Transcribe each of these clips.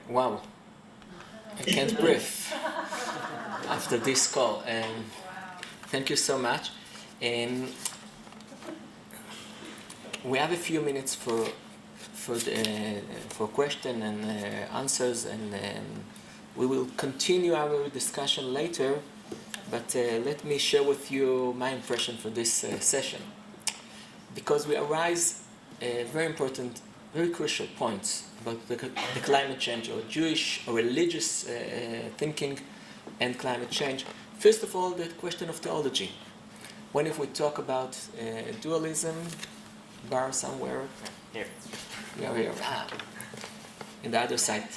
Wow, I can't breathe after this call. Thank you so much. We have a few minutes for question and answers, and we will continue our discussion later. But let me share with you my impression for this session, because we arise very important, very crucial points about the climate change, or Jewish or religious thinking and climate change. First of all, the question of theology. When if we talk about dualism, bar somewhere here, in the other side,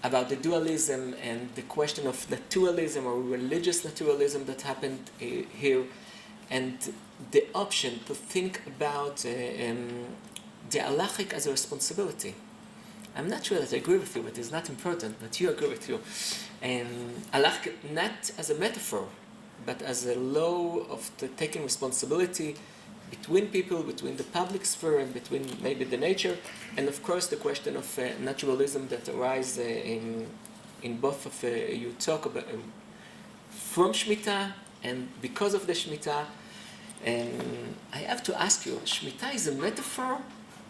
about the dualism and the question of naturalism or religious naturalism that happened here, and the option to think about the halachic as a responsibility. I'm not sure that I agree with you, but it's not important, but you agree with you. Halachic not as a metaphor, but as a law of taking responsibility between people, between the public sphere and between maybe the nature, and of course the question of naturalism that arises in both of you talk about from Shemitah and because of the Shemitah. And I have to ask you, Shemitah is a metaphor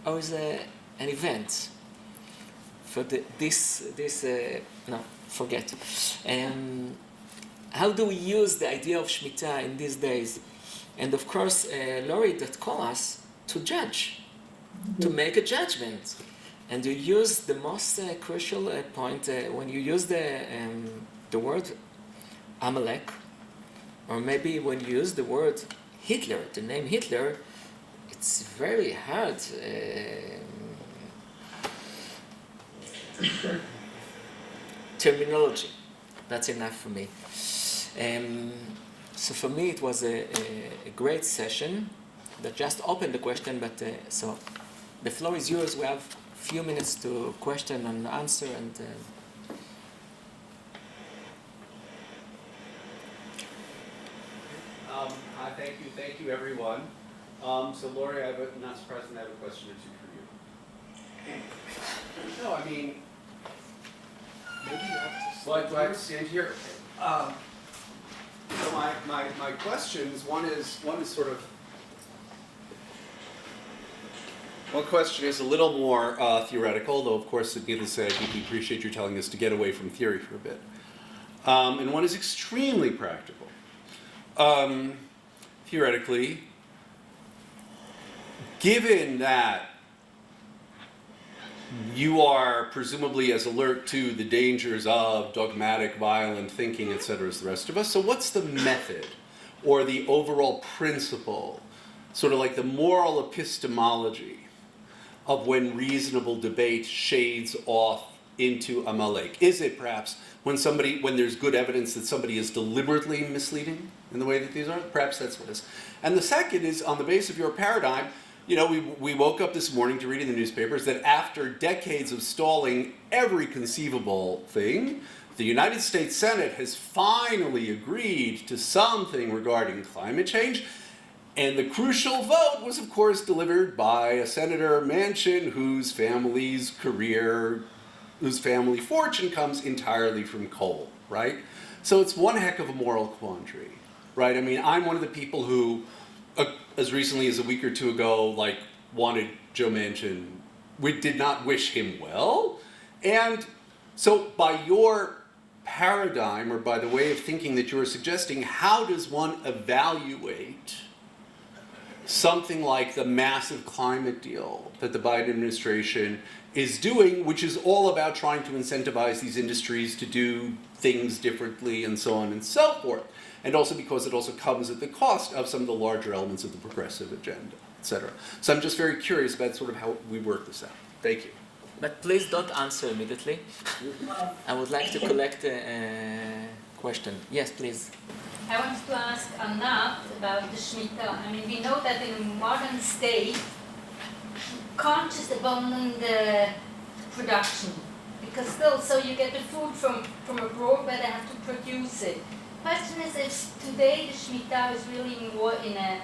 or is an event? For no, forget. How do we use the idea of Shemitah in these days? And of course, Laurie, that call us to judge, to make a judgment. And you use the most crucial point when you use the word Amalek, or maybe when you use the word Hitler, the name Hitler, it's very hard. Terminology, that's enough for me. So for me it was a great session that just opened the question, but so the floor is yours. We have a few minutes to question and answer, and Hi, thank you everyone. So Lori, not surprisingly, I have a question or two for you. No, I mean, maybe you have to. Well, do I have to stand here? So my questions. One question is a little more theoretical, though of course, needless to say, I deeply appreciate you telling us to get away from theory for a bit. And one is extremely practical. Theoretically, given that you are presumably as alert to the dangers of dogmatic, violent thinking, etc., as the rest of us, so what's the method or the overall principle, sort of like the moral epistemology of when reasonable debate shades off into Amalek? Is it perhaps when there's good evidence that somebody is deliberately misleading in the way that these are? Perhaps that's what it is. And the second is, on the basis of your paradigm, we woke up this morning to read in the newspapers that after decades of stalling every conceivable thing, the United States Senate has finally agreed to something regarding climate change. And the crucial vote was, of course, delivered by a Senator Manchin whose family fortune comes entirely from coal, right? So it's one heck of a moral quandary, right? I mean, I'm one of the people who, as recently as a week or two ago, wanted Joe Manchin. We did not wish him well. And so by your paradigm, or by the way of thinking that you're suggesting, how does one evaluate something like the massive climate deal that the Biden administration is doing, which is all about trying to incentivize these industries to do things differently and so on and so forth? And also because it also comes at the cost of some of the larger elements of the progressive agenda, etc. So I'm just very curious about sort of how we work this out. Thank you. But please don't answer immediately. I would like to collect a question. Yes, please. I wanted to ask Anat about the Shemitah. I mean, we know that in a modern state, you can't just abandon the production, because still, so you get the food from abroad where they have to produce it. Question is if today the Shemitah is really more in a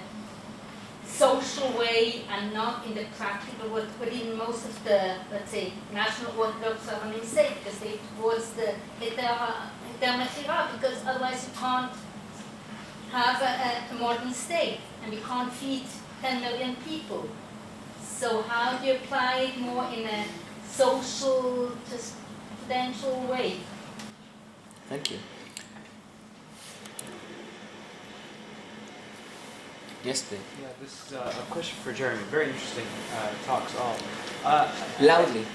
social way and not in the practical way, but in most of the, let's say, national Orthodox are a mistake because they towards the Heter Mechira, because otherwise you can't have a modern state and we can't feed 10 million people. So how do you apply it more in a social, just prudential way? Thank you. Yes, Dave. Yeah, this is a question for Jeremy. Very interesting talks all. Loudly.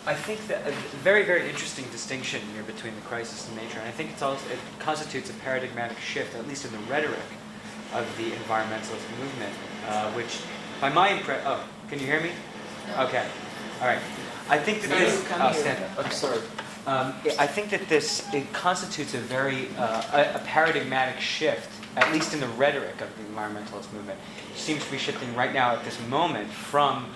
I think that a very, very interesting distinction here between the crisis and nature, and I think it constitutes a paradigmatic shift, at least in the rhetoric of the environmentalist movement, which, by my impression, oh, can you hear me? Okay, all right. I think that this. Stand up. Okay. I'm sorry. I think that it constitutes a very a paradigmatic shift, at least in the rhetoric of the environmentalist movement. It seems to be shifting right now at this moment from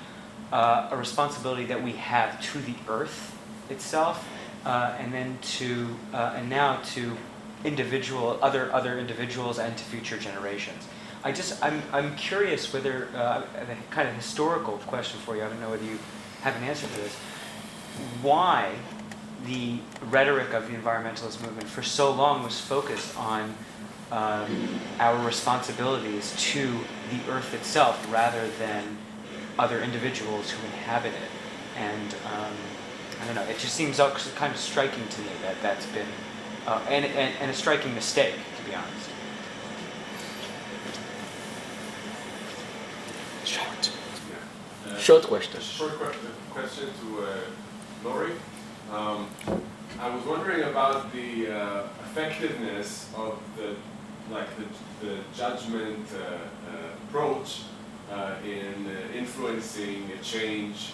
a responsibility that we have to the earth itself, and then to and now to other individuals and to future generations. I'm curious whether a kind of historical question for you. I don't know whether you have an answer for this. Why the rhetoric of the environmentalist movement for so long was focused on our responsibilities to the earth itself rather than other individuals who inhabit it. And I don't know, it just seems kind of striking to me that that's been, and a striking mistake, to be honest. Short. Yeah. Short question. Short question to Lori. I was wondering about the effectiveness of the judgment approach in influencing change,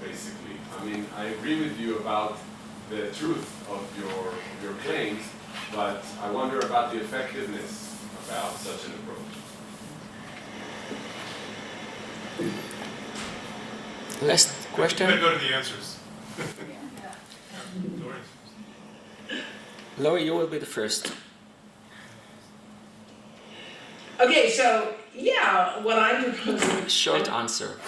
basically. I mean, I agree with you about the truth of your claims, but I wonder about the effectiveness about such an approach. Last question. Let's go to the answers. Laurie, you will be the first. Okay, so yeah, what I'm proposing. Short answer.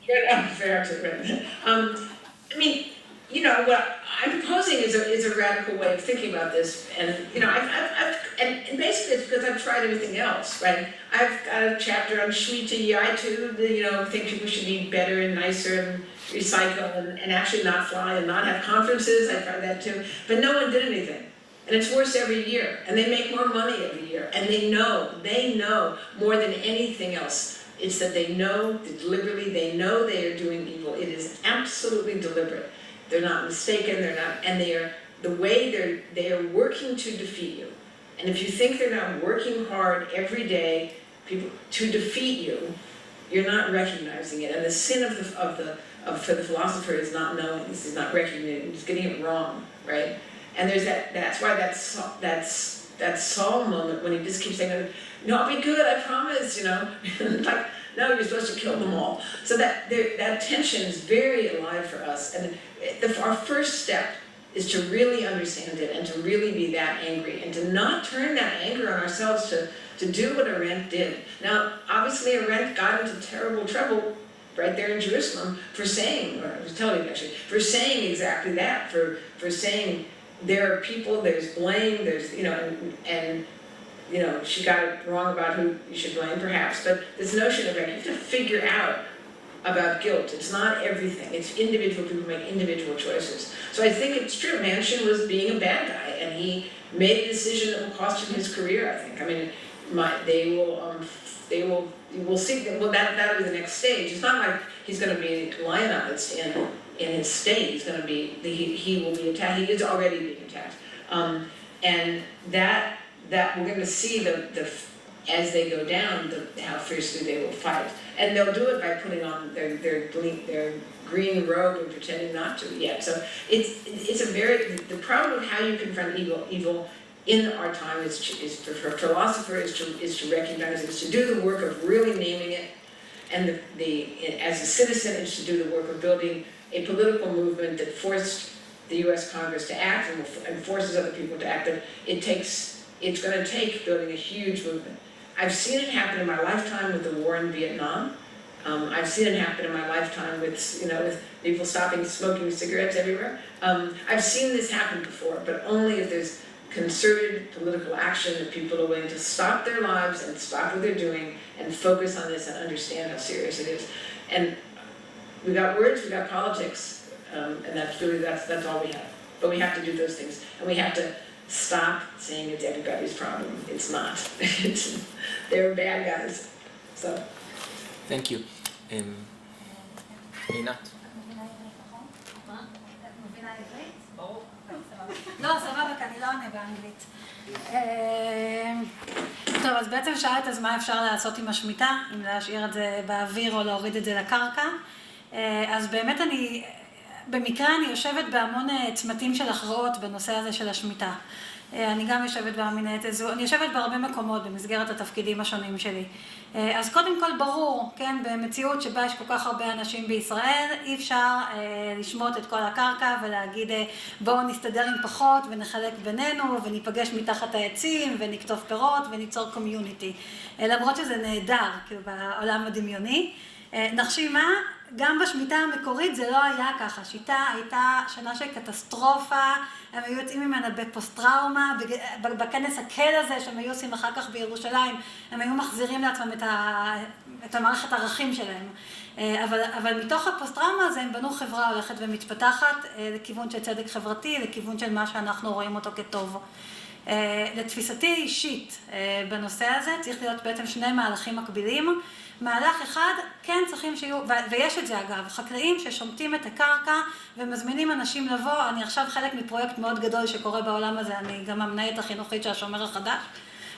Fair answer. I mean, you know, what I'm proposing is a radical way of thinking about this, and you know, and basically it's because I've tried everything else, right? I've got a chapter on Shmita. I too, you know, think people should be better and nicer and recycle and actually not fly and not have conferences. I tried that too, but no one did anything. And it's worse every year, and they make more money every year, and they know more than anything else. It's that they know deliberately, they know they are doing evil. It is absolutely deliberate. They're not mistaken, and the way they are working to defeat you. And if you think they're not working hard every day to defeat you, you're not recognizing it. And the sin for the philosopher is not knowing this, is not recognizing it, he's getting it wrong, right? And there's that's why that Saul moment when he just keeps saying, "No, I'll be good, I promise," you know, like, no, you're supposed to kill them all. So that tension is very alive for us. And our first step is to really understand it and to really be that angry and to not turn that anger on ourselves to do what Arendt did. Now, obviously Arendt got into terrible trouble right there in Jerusalem for saying, or it was Tel Aviv actually, for saying exactly that, for saying there are people, there's blame, there's, you know, and you know, she got it wrong about who you should blame, perhaps, but this notion of, you have to figure out about guilt. It's not everything. It's individual people make individual choices. So I think it's true. Manchin was being a bad guy, and he made a decision that will cost him his career, I think. I mean, we'll see, well, that'll be the next stage. It's not like he's going to be lionized in his state. He's going to be, he will be attacked. He is already being attacked. And that we're going to see as they go down, how fiercely they will fight. And they'll do it by putting on their green robe and pretending not to yet. So it's the problem of how you confront evil in our time is for philosophers is to recognize it, is to do the work of really naming it, and as a citizen is to do the work of building a political movement that forced the U.S. Congress to act and forces other people to act. And it's going to take building a huge movement. I've seen it happen in my lifetime with the war in Vietnam. I've seen it happen in my lifetime with, with people stopping smoking cigarettes everywhere. I've seen this happen before, but only if there's concerted political action, that people are willing to stop their lives and stop what they're doing and focus on this and understand how serious it is. And we got words, we got politics, and that's all we have. But we have to do those things, and we have to stop saying it's everybody's problem. It's not. They're bad guys. So. Thank you. עינת. לא, סבבה, כי אני לא עונה באנגלית. טוב, אז בעצם שאלת אז מה אפשר לעשות עם השמיטה, אם להשאיר את זה באוויר או להוריד את זה לקרקע. אז באמת במקרה אני יושבת בהמון צמתים של הכרעות בנושא הזה של השמיטה. אני גם יושבת במנהלת הזו, אני יושבת בהרבה מקומות במסגרת התפקידים השונים שלי. אז קודם כל ברור, כן, במציאות שבה יש כל כך הרבה אנשים בישראל, אי אפשר לשמוט את כל הקרקע ולהגיד בואו נסתדר עם פחות ונחלק בינינו וניפגש מתחת העצים ונקטוף פירות וניצור קומיוניטי. למרות שזה נהדר, כאילו בעולם הדמיוני. נחשי מה? גם בשמיטה המקורית זה לא היה ככה. השיטה הייתה שנה של קטסטרופה, הם היו יוצאים ממנה בפוסט-טראומה, בכנס הקל הזה שהם היו עושים אחר כך בירושלים, הם היו מחזירים לעצמם את המערכת הערכים שלהם. אבל מתוך הפוסט-טראומה הזה הם בנו חברה הולכת ומתפתחת לכיוון של צדק חברתי, לכיוון של מה שאנחנו רואים אותו כטוב. לתפיסתי אישית בנושא הזה צריך להיות בעצם שני מהלכים מקבילים. מהלך אחד, כן צריכים שיהיו, ויש את זה אגב, חקלאים ששומטים את הקרקע ומזמינים אנשים לבוא. אני עכשיו חלק מפרויקט מאוד גדול שקורה בעולם הזה, אני גם המנהלת החינוכית של השומר החדש,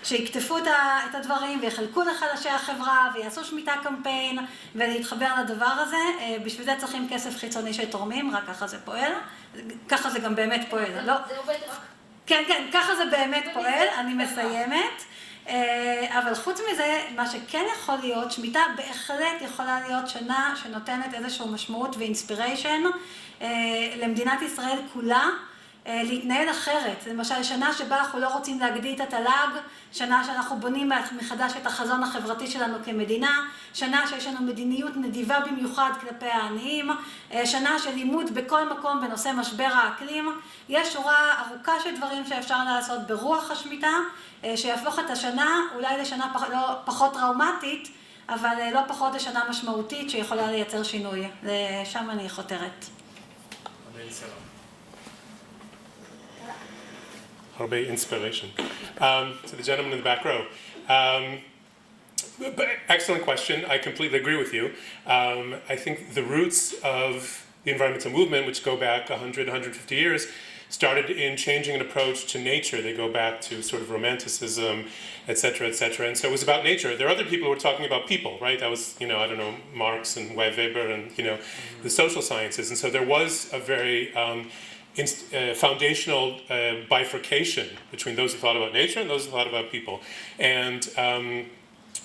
שיקטפו את הדברים ויחלקו לחלשי החברה ויעשו שמיטה קמפיין ולהתחבר לדבר הזה. בשביל זה צריכים כסף חיצוני של תורמים, רק ככה זה פועל, ככה זה גם באמת פועל. זה עובד רק. כן, ככה זה באמת פועל, אני מסיימת. אבל חוץ מזה, מה שכן יכול להיות, שמיטה בהחלט יכולה להיות שנה שנותנת איזשהו משמעות ואינספיריישן למדינת ישראל כולה, להתנהל אחרת. למשל, שנה שבה אנחנו לא רוצים להגדיל את התל"ג, שנה שאנחנו בונים מחדש את החזון החברתי שלנו כמדינה, שנה שיש לנו מדיניות נדיבה במיוחד כלפי העניים, שנה של לימוד בכל מקום בנושא משבר האקלים. יש שורה ארוכה של דברים שאפשר לעשות ברוח השמיטה, שיהפוך את השנה אולי לשנה פחות טראומטית, אבל לא פחות לשנה משמעותית שיכולה לייצר שינוי. לשם אני חותרת. הרבה inspiration. To the gentleman in the back row. Excellent question. I completely agree with you. I think the roots of the environmental movement, which go back 100, 150 years, started in changing an approach to nature. They go back to sort of romanticism, et cetera, et cetera. And so it was about nature. There are other people who were talking about people, right? That was, I don't know, Marx and Weber and, the social sciences. And so there was a very foundational bifurcation between those who thought about nature and those who thought about people. And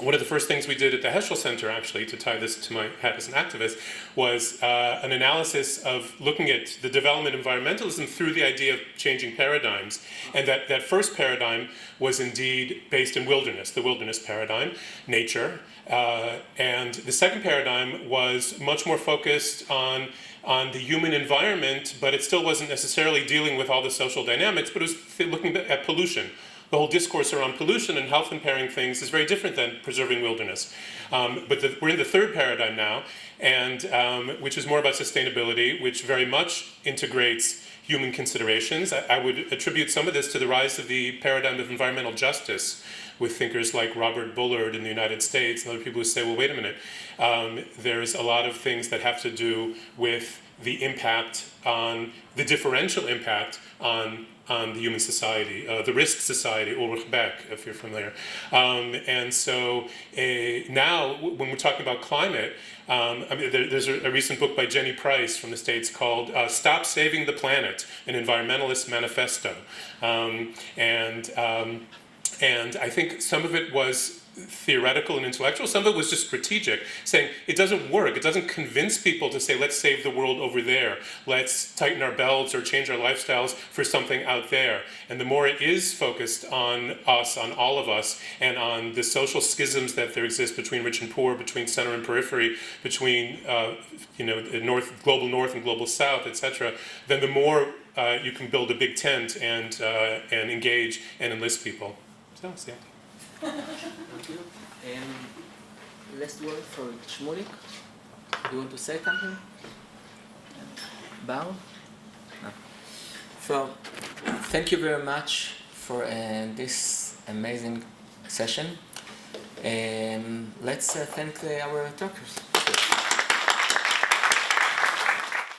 one of the first things we did at the Heschel Center, actually, to tie this to my hat as an activist, was an analysis of looking at the development of environmentalism through the idea of changing paradigms. And that first paradigm was indeed based in wilderness, the wilderness paradigm, nature. And the second paradigm was much more focused on the human environment, but it still wasn't necessarily dealing with all the social dynamics, but it was looking at pollution. The whole discourse around pollution and health impairing things is very different than preserving wilderness. But we're in the third paradigm now, and which is more about sustainability, which very much integrates human considerations. I would attribute some of this to the rise of the paradigm of environmental justice, with thinkers like Robert Bullard in the United States and other people who say, well, wait a minute, there's a lot of things that have to do with the impact on, the differential impact on the human society, the risk society, Ulrich Beck, if you're familiar. And so now, when we're talking about climate, there's a recent book by Jenny Price from the States called Stop Saving the Planet, an Environmentalist Manifesto. And I think some of it was theoretical and intellectual. Some of it was just strategic, saying it doesn't work. It doesn't convince people to say, let's save the world over there. Let's tighten our belts or change our lifestyles for something out there. And the more it is focused on us, on all of us, and on the social schisms that there exist between rich and poor, between center and periphery, between global north and global south, etc., then the more you can build a big tent and engage and enlist people. So, yeah. Thank you. Last word for Shmulik. Do you want to say something? Bow? No. So, thank you very much for this amazing session. Let's thank our talkers.